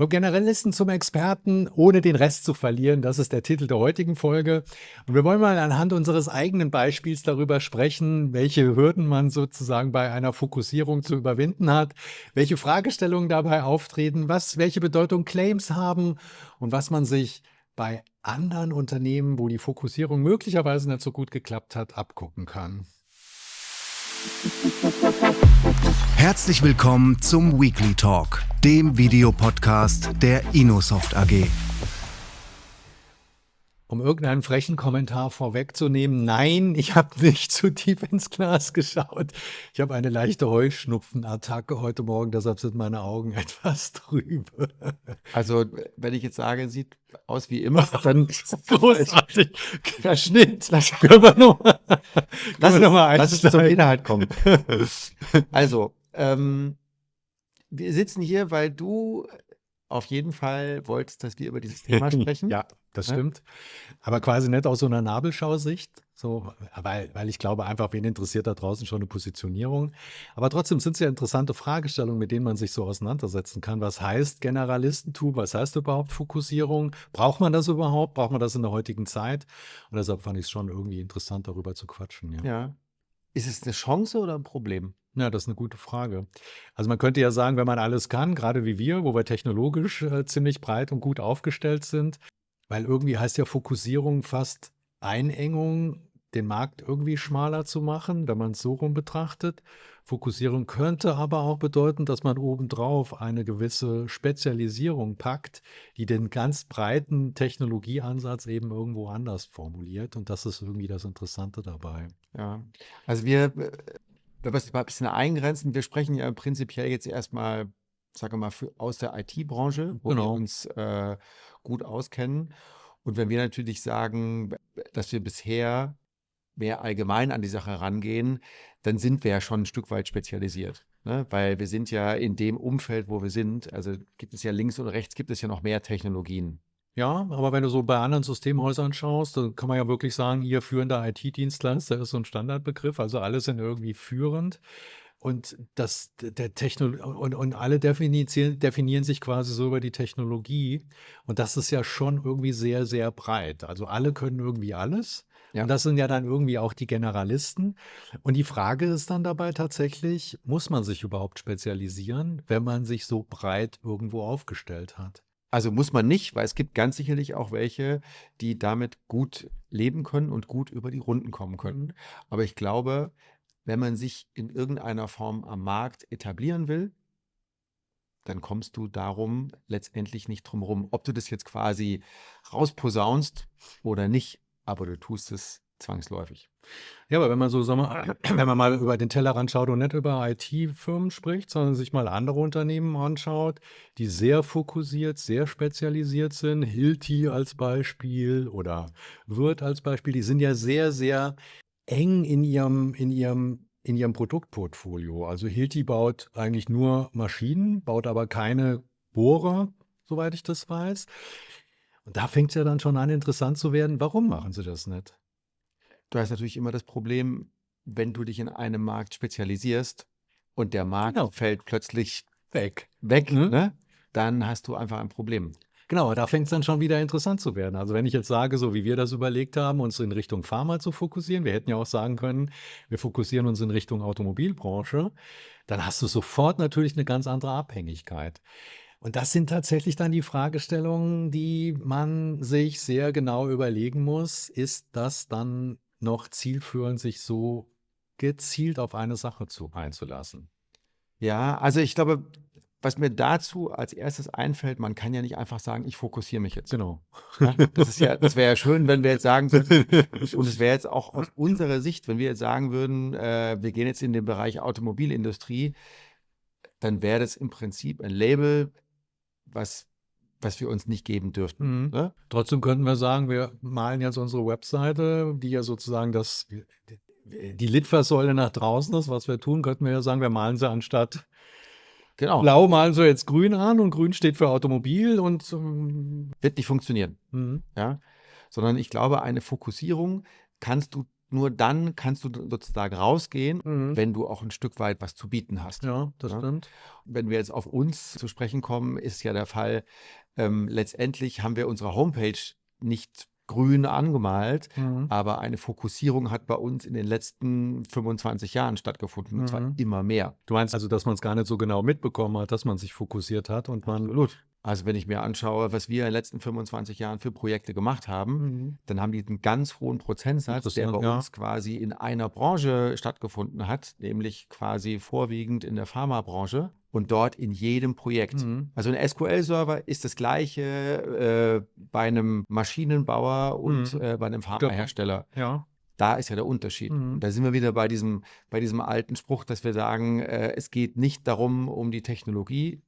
Vom Generalisten zum Experten, ohne den Rest zu verlieren, das ist der Titel der heutigen Folge. Und wir wollen mal anhand unseres eigenen Beispiels darüber sprechen, welche Hürden man sozusagen bei einer Fokussierung zu überwinden hat, welche Fragestellungen dabei auftreten, welche Bedeutung Claims haben und was man sich bei anderen Unternehmen, wo die Fokussierung möglicherweise nicht so gut geklappt hat, abgucken kann. Herzlich willkommen zum Weekly Talk, dem Videopodcast der Innosoft AG. Um irgendeinen frechen Kommentar vorwegzunehmen, nein, ich habe nicht zu tief ins Glas geschaut. Ich habe eine leichte Heuschnupfenattacke heute Morgen, deshalb sind meine Augen etwas trübe. Also, wenn ich jetzt sage, sieht aus wie immer, dann Großartig. Der Schnitt. Können wir noch mal lass es zum einsteigen? Inhalt kommen. Also, wir sitzen hier, weil du auf jeden Fall wolltest, dass wir über dieses Thema sprechen. Ja, das Ne? stimmt. Aber quasi nicht aus so einer Nabelschausicht, so, weil ich glaube einfach, wen interessiert da draußen schon eine Positionierung. Aber trotzdem sind es ja interessante Fragestellungen, mit denen man sich so auseinandersetzen kann. Was heißt Generalistentum? Was heißt überhaupt Fokussierung? Braucht man das überhaupt? Braucht man das in der heutigen Zeit? Und deshalb fand ich es schon irgendwie interessant, darüber zu quatschen. Ja. Ja. Ist es eine Chance oder ein Problem? Ja, das ist eine gute Frage. Also man könnte ja sagen, wenn man alles kann, gerade wie wir, wo wir technologisch ziemlich breit und gut aufgestellt sind, weil irgendwie heißt ja Fokussierung fast Einengung, den Markt irgendwie schmaler zu machen, wenn man es so rum betrachtet. Fokussierung könnte aber auch bedeuten, dass man obendrauf eine gewisse Spezialisierung packt, die den ganz breiten Technologieansatz eben irgendwo anders formuliert. Und das ist irgendwie das Interessante dabei. Ja. Also wenn wir es mal ein bisschen eingrenzen, wir sprechen ja prinzipiell jetzt erstmal, sage mal, aus der IT-Branche, wo wir Genau. uns gut auskennen. Und wenn wir natürlich sagen, dass wir bisher mehr allgemein an die Sache rangehen, dann sind wir ja schon ein Stück weit spezialisiert. Ne? Weil wir sind ja in dem Umfeld, wo wir sind, also gibt es ja links und rechts, gibt es ja noch mehr Technologien. Ja, aber wenn du so bei anderen Systemhäusern schaust, dann kann man ja wirklich sagen, hier führender IT-Dienstleister ist so ein Standardbegriff, also alle sind irgendwie führend. Und und alle definieren sich quasi so über die Technologie. Und das ist ja schon irgendwie sehr, sehr breit. Also alle können irgendwie alles. Ja. Und das sind ja dann irgendwie auch die Generalisten. Und die Frage ist dann dabei tatsächlich, muss man sich überhaupt spezialisieren, wenn man sich so breit irgendwo aufgestellt hat? Also muss man nicht, weil es gibt ganz sicherlich auch welche, die damit gut leben können und gut über die Runden kommen können. Aber ich glaube, wenn man sich in irgendeiner Form am Markt etablieren will, dann kommst du darum letztendlich nicht drum rum, ob du das jetzt quasi rausposaunst oder nicht, aber du tust es zwangsläufig. Ja, aber wenn man so, sagen wir, wenn man mal über den Tellerrand schaut und nicht über IT-Firmen spricht, sondern sich mal andere Unternehmen anschaut, die sehr fokussiert, sehr spezialisiert sind, Hilti als Beispiel oder Würth als Beispiel, die sind ja sehr, sehr eng in ihrem Produktportfolio. Also Hilti baut eigentlich nur Maschinen, baut aber keine Bohrer, soweit ich das weiß. Und da fängt es ja dann schon an, interessant zu werden. Warum machen sie das nicht? Du hast natürlich immer das Problem, wenn du dich in einem Markt spezialisierst und der Markt Genau. fällt plötzlich Weg. weg, Mhm. ne? Dann hast du einfach ein Problem. Genau, da fängt es dann schon wieder interessant zu werden. Also wenn ich jetzt sage, so wie wir das überlegt haben, uns in Richtung Pharma zu fokussieren, wir hätten ja auch sagen können, wir fokussieren uns in Richtung Automobilbranche, dann hast du sofort natürlich eine ganz andere Abhängigkeit. Und das sind tatsächlich dann die Fragestellungen, die man sich sehr genau überlegen muss. Ist das dann noch zielführend, sich so gezielt auf eine Sache einzulassen? Ja, also ich glaube, was mir dazu als erstes einfällt, man kann ja nicht einfach sagen, ich fokussiere mich jetzt. Genau. Ja, das wäre ja schön, wenn wir jetzt sagen würden, und es wäre jetzt auch aus unserer Sicht, wenn wir jetzt sagen würden, wir gehen jetzt in den Bereich Automobilindustrie, dann wäre das im Prinzip ein Label, was wir uns nicht geben dürften. Mhm. Ne? Trotzdem könnten wir sagen, wir malen jetzt unsere Webseite, die ja sozusagen die Litfaßsäule nach draußen ist. Was wir tun, könnten wir ja sagen, wir malen sie anstatt Genau, blau, malen sie jetzt grün an und grün steht für Automobil und wird nicht funktionieren. mhm. Ja? Sondern ich glaube, eine Fokussierung kannst du nur dann kannst du sozusagen rausgehen, Mhm. wenn du auch ein Stück weit was zu bieten hast. Ja, das Ja. stimmt. Wenn wir jetzt auf uns zu sprechen kommen, ist ja der Fall, letztendlich haben wir unsere Homepage nicht grün angemalt, Mhm. aber eine Fokussierung hat bei uns in den letzten 25 Jahren stattgefunden, und zwar Mhm. immer mehr. Du meinst also, dass man es gar nicht so genau mitbekommen hat, dass man sich fokussiert hat und man Absolut. Also wenn ich mir anschaue, was wir in den letzten 25 Jahren für Projekte gemacht haben, Mhm. dann haben die einen ganz hohen Prozentsatz, der bei Interessant, ja. uns quasi in einer Branche stattgefunden hat, nämlich quasi vorwiegend in der Pharmabranche und dort in jedem Projekt. Mhm. Also ein SQL-Server ist das gleiche bei einem Maschinenbauer und Mhm. bei einem Pharmahersteller. Ja. Da ist ja der Unterschied. Mhm. Und da sind wir wieder bei diesem alten Spruch, dass wir sagen, es geht nicht darum, um die Technologie,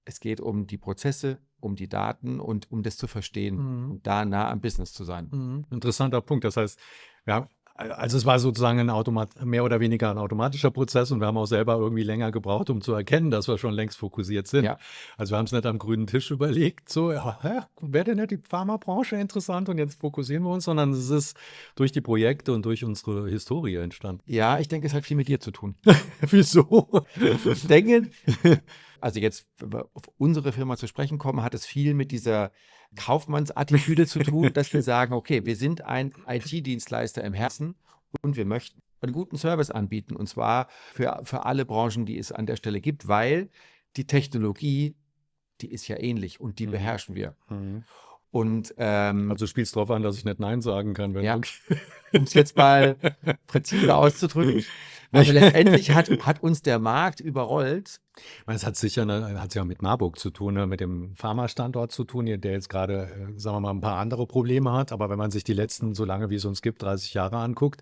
es geht um die Prozesse, um die Daten und um das zu verstehen Mhm. und da nah am Business zu sein. Mhm. Interessanter Punkt. Das heißt, also es war sozusagen mehr oder weniger ein automatischer Prozess und wir haben auch selber irgendwie länger gebraucht, um zu erkennen, dass wir schon längst fokussiert sind. Ja. Also wir haben es nicht am grünen Tisch überlegt, so, wäre denn nicht die Pharmabranche interessant und jetzt fokussieren wir uns, sondern es ist durch die Projekte und durch unsere Historie entstanden. Ja, ich denke, es hat viel mit dir zu tun. Wieso? Ich denke, also jetzt, wenn wir auf unsere Firma zu sprechen kommen, hat es viel mit dieser Kaufmannsattitüde zu tun, dass wir sagen, okay, wir sind ein IT-Dienstleister im Herzen und wir möchten einen guten Service anbieten, und zwar für alle Branchen, die es an der Stelle gibt, weil die Technologie, die ist ja ähnlich und die Mhm. beherrschen wir. Mhm. Und Also spielst drauf an, dass ich nicht Nein sagen kann, wenn Ja. du um es jetzt mal präzise auszudrücken, aber letztendlich hat uns der Markt überrollt. Es hat sicher hat's ja mit Marburg zu tun, ne, mit dem Pharma-Standort zu tun, der jetzt gerade, sagen wir mal, ein paar andere Probleme hat. Aber wenn man sich die letzten, so lange wie es uns gibt, 30 Jahre anguckt,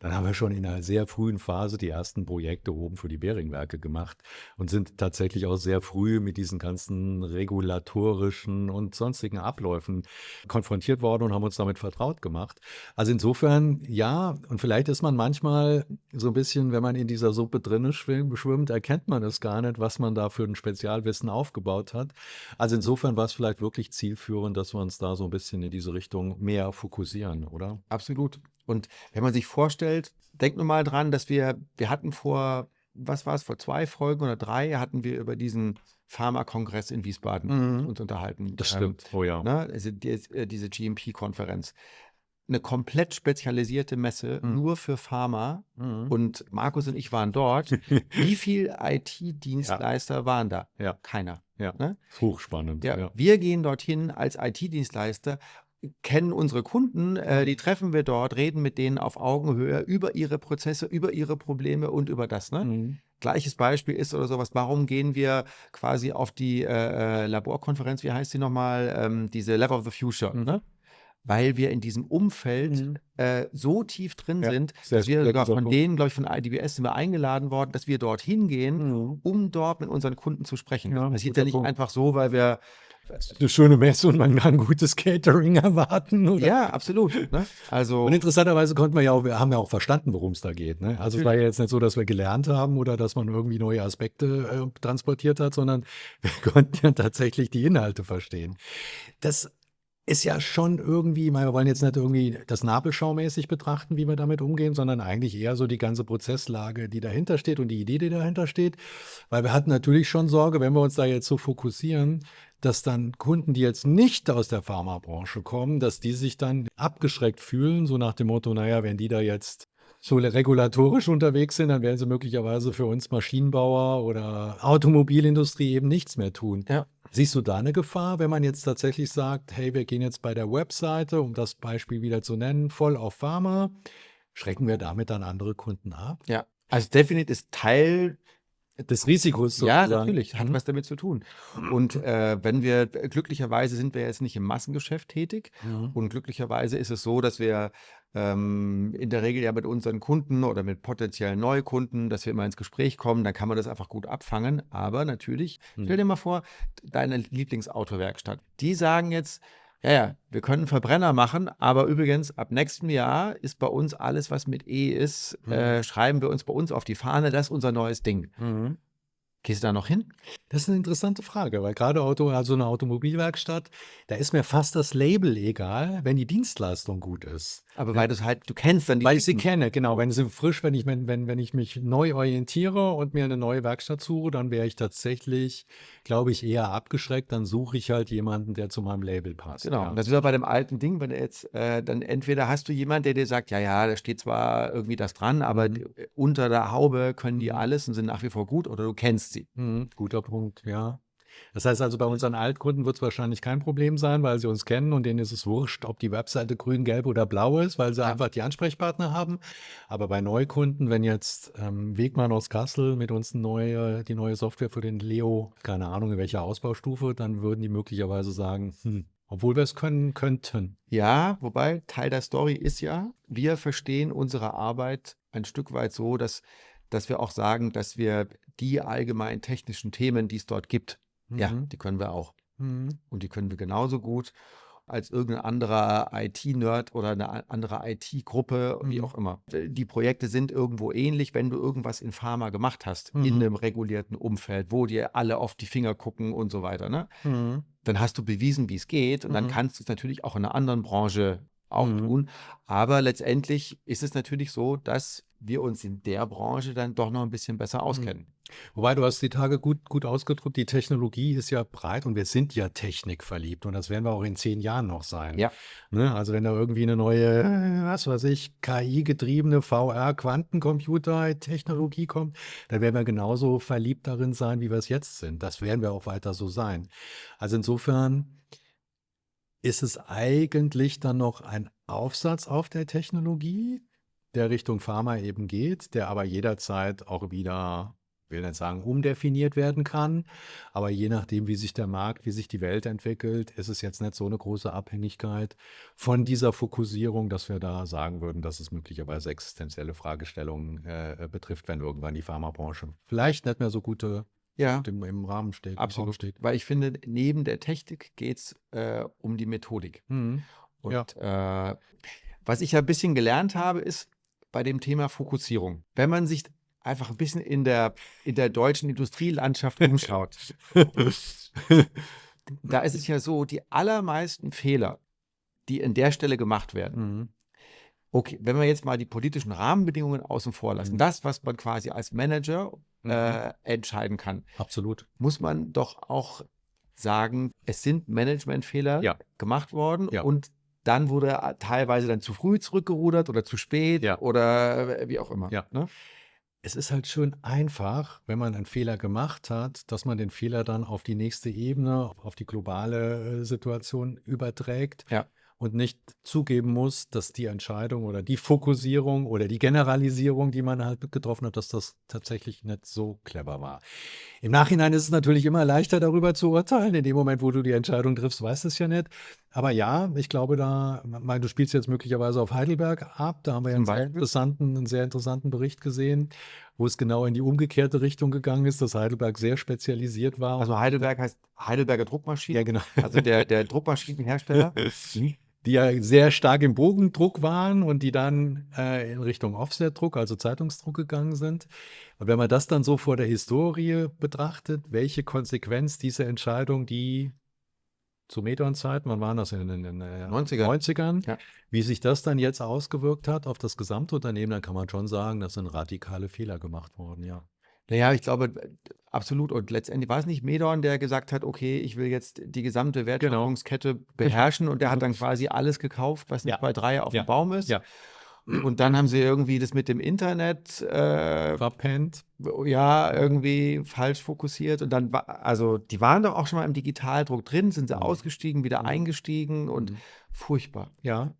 dann haben wir schon in einer sehr frühen Phase die ersten Projekte oben für die Behringwerke gemacht und sind tatsächlich auch sehr früh mit diesen ganzen regulatorischen und sonstigen Abläufen konfrontiert worden und haben uns damit vertraut gemacht. Also insofern, ja, und vielleicht ist man manchmal so ein bisschen, wenn man in dieser Suppe drinne schwimmt, erkennt man es gar nicht, was man da für ein Spezialwissen aufgebaut hat. Also insofern war es vielleicht wirklich zielführend, dass wir uns da so ein bisschen in diese Richtung mehr fokussieren, oder? Absolut. Und wenn man sich vorstellt, denkt nur mal dran, dass wir hatten vor 2 Folgen oder 3, hatten wir über diesen Pharma-Kongress in Wiesbaden Mhm. uns unterhalten. Das stimmt. Oh ja. Ne? Also diese GMP-Konferenz. Eine komplett spezialisierte Messe, Mhm. nur für Pharma. Mhm. Und Markus und ich waren dort. Wie viele IT-Dienstleister waren da? Ja. Keiner. Ja. Ne? Hochspannend. Ja, Ja. wir gehen dorthin als IT-Dienstleister, kennen unsere Kunden, die treffen wir dort, reden mit denen auf Augenhöhe über ihre Prozesse, über ihre Probleme und über das. Ne? Mhm. Gleiches Beispiel ist oder sowas, warum gehen wir quasi auf die Laborkonferenz, wie heißt die nochmal, diese Lab of the Future, Mhm. ne? Weil wir in diesem Umfeld Mhm. so tief drin Ja, sind, sehr- dass wir sehr sogar guter von Punkt. denen, glaube ich, von IDBS sind wir eingeladen worden, dass wir dorthin gehen, Mhm. um dort mit unseren Kunden zu sprechen. Ja, Das passiert guter ja nicht Punkt. einfach so, weil wir Das ist eine schöne Messe und man kann gutes Catering erwarten, oder? ja, absolut. Ne? Also, Und interessanterweise haben ja auch verstanden, worum es da geht. Ne? Also es war ja jetzt nicht so, dass wir gelernt haben oder dass man irgendwie neue Aspekte transportiert hat, sondern wir konnten ja tatsächlich die Inhalte verstehen. Das ist ja schon irgendwie, ich meine, wir wollen jetzt nicht irgendwie das nabelschaumäßig betrachten, wie wir damit umgehen, sondern eigentlich eher so die ganze Prozesslage, die dahinter steht und die Idee, die dahinter steht. Weil wir hatten natürlich schon Sorge, wenn wir uns da jetzt so fokussieren, dass dann Kunden, die jetzt nicht aus der Pharmabranche kommen, dass die sich dann abgeschreckt fühlen, so nach dem Motto, naja, wenn die da jetzt so regulatorisch unterwegs sind, dann werden sie möglicherweise für uns Maschinenbauer oder Automobilindustrie eben nichts mehr tun. ja. Siehst du da eine Gefahr, wenn man jetzt tatsächlich sagt, hey, wir gehen jetzt bei der Webseite, um das Beispiel wieder zu nennen, voll auf Pharma, schrecken wir damit dann andere Kunden ab? Ja, also Definite ist Teil, Des Risikos ja, sozusagen. natürlich, hat Mhm. was damit zu tun. Und wenn wir, glücklicherweise sind wir jetzt nicht im Massengeschäft tätig, Mhm. und glücklicherweise ist es so, dass wir in der Regel ja mit unseren Kunden oder mit potenziellen Neukunden, dass wir immer ins Gespräch kommen, dann kann man das einfach gut abfangen. Aber natürlich, stell dir mal vor, deine Lieblingsautowerkstatt, die sagen jetzt, ja, wir können Verbrenner machen, aber übrigens, ab nächstem Jahr ist bei uns alles, was mit E ist, schreiben wir uns bei uns auf die Fahne, das ist unser neues Ding. Mhm. Gehst du da noch hin? Das ist eine interessante Frage, weil gerade also eine Automobilwerkstatt, da ist mir fast das Label egal, wenn die Dienstleistung gut ist. Aber Ja. weil du kennst dann die Weil ich sie Typen. kenne, genau. Wenn sie frisch, wenn ich mich neu orientiere und mir eine neue Werkstatt suche, dann wäre ich tatsächlich, glaube ich, eher abgeschreckt. Dann suche ich halt jemanden, der zu meinem Label passt. Genau. Und Ja. das ist ja bei dem alten Ding, wenn du jetzt, dann entweder hast du jemanden, der dir sagt, ja, ja, da steht zwar irgendwie das dran, aber unter der Haube können die alles und sind nach wie vor gut, oder du kennst sie. Guter Punkt, ja. Das heißt also, bei unseren Altkunden wird es wahrscheinlich kein Problem sein, weil sie uns kennen und denen ist es wurscht, ob die Webseite grün, gelb oder blau ist, weil sie einfach die Ansprechpartner haben. Aber bei Neukunden, wenn jetzt Wegmann aus Kassel mit uns die neue Software für den Leo, keine Ahnung in welcher Ausbaustufe, dann würden die möglicherweise sagen, obwohl wir es könnten. Ja, wobei Teil der Story ist ja, wir verstehen unsere Arbeit ein Stück weit so, dass wir auch sagen, dass wir die allgemeinen technischen Themen, die es dort gibt, ja, die können wir auch. Mhm. Und die können wir genauso gut als irgendein anderer IT-Nerd oder eine andere IT-Gruppe, wie auch immer. Die Projekte sind irgendwo ähnlich, wenn du irgendwas in Pharma gemacht hast, in einem regulierten Umfeld, wo dir alle auf die Finger gucken und so weiter, ne? Dann hast du bewiesen, wie es geht, und dann kannst du es natürlich auch in einer anderen Branche auch tun. Aber letztendlich ist es natürlich so, dass wir uns in der Branche dann doch noch ein bisschen besser auskennen. Wobei, du hast die Tage gut ausgedrückt, die Technologie ist ja breit und wir sind ja technikverliebt und das werden wir auch in 10 Jahren noch sein. Ja. Ne? Also wenn da irgendwie eine neue, was weiß ich, KI-getriebene VR-Quantencomputer-Technologie kommt, dann werden wir genauso verliebt darin sein, wie wir es jetzt sind. Das werden wir auch weiter so sein. Also insofern ist es eigentlich dann noch ein Aufsatz auf der Technologie, der Richtung Pharma eben geht, der aber jederzeit auch wieder, will nicht sagen, umdefiniert werden kann. Aber je nachdem, wie sich der Markt, wie sich die Welt entwickelt, ist es jetzt nicht so eine große Abhängigkeit von dieser Fokussierung, dass wir da sagen würden, dass es möglicherweise existenzielle Fragestellungen betrifft, wenn irgendwann die Pharmabranche vielleicht nicht mehr so gute Ja, im Rahmen steht. im Raum absolut. steht. Weil ich finde, neben der Technik geht es um die Methodik. Mhm. Ja. Und was ich ja ein bisschen gelernt habe, ist bei dem Thema Fokussierung. Wenn man sich einfach ein bisschen in der deutschen Industrielandschaft umschaut, da ist es ja so, die allermeisten Fehler, die an der Stelle gemacht werden, okay, wenn wir jetzt mal die politischen Rahmenbedingungen außen vor lassen, das, was man quasi als Manager entscheiden kann, Absolut. muss man doch auch sagen, es sind Managementfehler Ja. gemacht worden, Ja. und dann wurde teilweise dann zu früh zurückgerudert oder zu spät Ja. oder wie auch immer. Ja. Ne? Es ist halt schön einfach, wenn man einen Fehler gemacht hat, dass man den Fehler dann auf die nächste Ebene, auf die globale Situation überträgt Ja. und nicht zugeben muss, dass die Entscheidung oder die Fokussierung oder die Generalisierung, die man halt getroffen hat, dass das tatsächlich nicht so clever war. Im Nachhinein ist es natürlich immer leichter, darüber zu urteilen. In dem Moment, wo du die Entscheidung triffst, weißt du es ja nicht. Aber ja, ich glaube, du spielst jetzt möglicherweise auf Heidelberg ab. Da haben wir ja einen sehr interessanten Bericht gesehen, wo es genau in die umgekehrte Richtung gegangen ist, dass Heidelberg sehr spezialisiert war. Also Heidelberg heißt Heidelberger Druckmaschinen, Ja, genau. also der Druckmaschinenhersteller. Die ja sehr stark im Bogendruck waren und die dann in Richtung Offsetdruck, also Zeitungsdruck gegangen sind. Und wenn man das dann so vor der Historie betrachtet, welche Konsequenz diese Entscheidung, die zu Metron-Zeiten, wann waren das in den 90ern, Ja. wie sich das dann jetzt ausgewirkt hat auf das Gesamtunternehmen, dann kann man schon sagen, das sind radikale Fehler gemacht worden, ja. Naja, ich glaube, absolut. Und letztendlich war es nicht Medorn, der gesagt hat, okay, ich will jetzt die gesamte Wertschöpfungskette beherrschen, und der hat dann quasi alles gekauft, was nicht bei 3 auf dem Baum ist. Ja. Und dann haben sie irgendwie das mit dem Internet Verpennt. ja, irgendwie falsch fokussiert. Und dann also die waren doch auch schon mal im Digitaldruck drin, sind sie ausgestiegen, wieder eingestiegen, und furchtbar. Ja.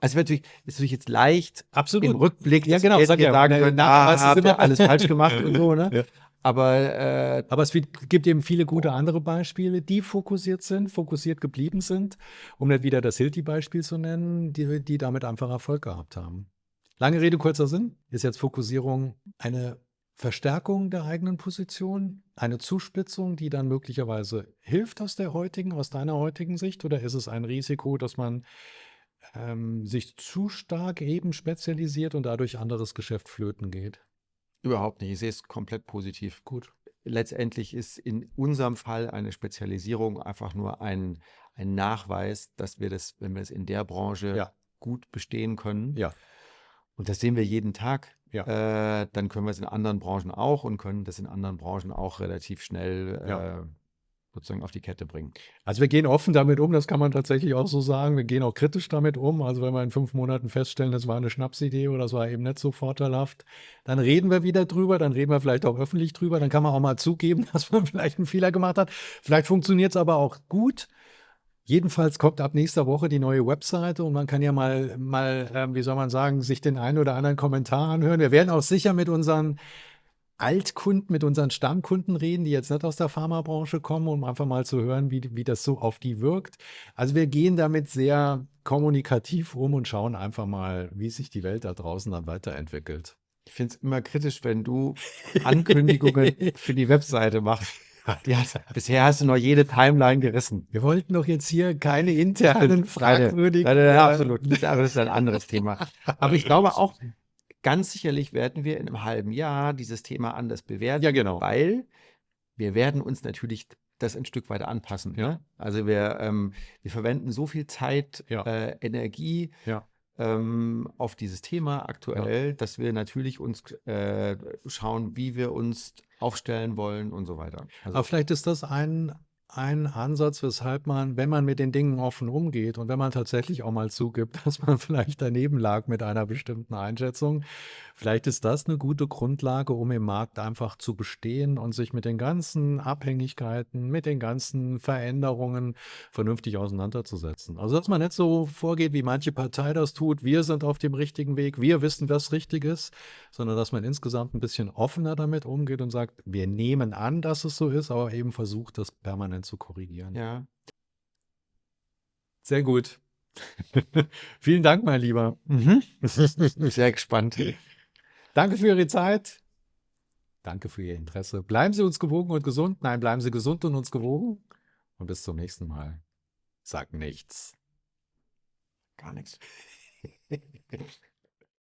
Also ist natürlich jetzt leicht Absolut. im Rückblick, Ja, genau, jetzt sag ja, sagen können, habt ihr alles falsch gemacht und so, ne? Ja. Aber es gibt eben viele gute andere Beispiele, die fokussiert geblieben sind, um nicht wieder das Hilti-Beispiel zu nennen, die damit einfach Erfolg gehabt haben. Lange Rede, kurzer Sinn. Ist jetzt Fokussierung eine Verstärkung der eigenen Position, eine Zuspitzung, die dann möglicherweise hilft aus deiner heutigen Sicht, oder ist es ein Risiko, dass man sich zu stark eben spezialisiert und dadurch anderes Geschäft flöten geht? überhaupt nicht. Ich sehe es komplett positiv. Gut. letztendlich ist in unserem Fall eine Spezialisierung einfach nur ein Nachweis, dass wir das, wenn wir es in der Branche Ja, gut bestehen können, ja, und das sehen wir jeden Tag, ja, dann können wir es in anderen Branchen auch und können das in anderen Branchen auch relativ schnell ja. sozusagen auf die Kette bringen. Also wir gehen offen damit um, das kann man tatsächlich auch so sagen. Wir gehen auch kritisch damit um. Also wenn wir in 5 Monaten feststellen, das war eine Schnapsidee oder das war eben nicht so vorteilhaft, dann reden wir wieder drüber, dann reden wir vielleicht auch öffentlich drüber, dann kann man auch mal zugeben, dass man vielleicht einen Fehler gemacht hat. Vielleicht funktioniert es aber auch gut. Jedenfalls kommt ab nächster Woche die neue Webseite und man kann ja wie soll man sagen, sich den einen oder anderen Kommentar anhören. Wir werden auch sicher mit unseren Altkunden, mit unseren Stammkunden reden, die jetzt nicht aus der Pharmabranche kommen, um einfach mal zu hören, wie das so auf die wirkt. Also wir gehen damit sehr kommunikativ um und schauen einfach mal, wie sich die Welt da draußen dann weiterentwickelt. Ich finde es immer kritisch, wenn du Ankündigungen für die Webseite machst. Bisher hast du noch jede Timeline gerissen. Wir wollten doch jetzt hier keine internen fragwürdigen. Absolut. Das ist ein anderes Thema. Aber ich glaube auch, ganz sicherlich werden wir in einem halben Jahr dieses Thema anders bewerten, Ja, genau. weil wir werden uns natürlich das ein Stück weit anpassen. Ja. Ne? Also wir verwenden so viel Zeit, Ja. Energie Ja. auf dieses Thema aktuell, dass wir natürlich uns schauen, wie wir uns aufstellen wollen und so weiter. Also, Aber vielleicht ist das ein Ansatz, weshalb man, wenn man mit den Dingen offen umgeht und wenn man tatsächlich auch mal zugibt, dass man vielleicht daneben lag mit einer bestimmten Einschätzung, vielleicht ist das eine gute Grundlage, um im Markt einfach zu bestehen und sich mit den ganzen Abhängigkeiten, mit den ganzen Veränderungen vernünftig auseinanderzusetzen. Also, dass man nicht so vorgeht, wie manche Partei das tut, wir sind auf dem richtigen Weg, wir wissen, was richtig ist, sondern dass man insgesamt ein bisschen offener damit umgeht und sagt, wir nehmen an, dass es so ist, aber eben versucht, das permanent zu korrigieren. ja. Sehr gut. Vielen Dank, mein Lieber. Sehr gespannt. Danke für Ihre Zeit. Danke für Ihr Interesse. Bleiben Sie uns gewogen und gesund. Nein, bleiben Sie gesund und uns gewogen. Und bis zum nächsten Mal. Sag nichts. Gar nichts.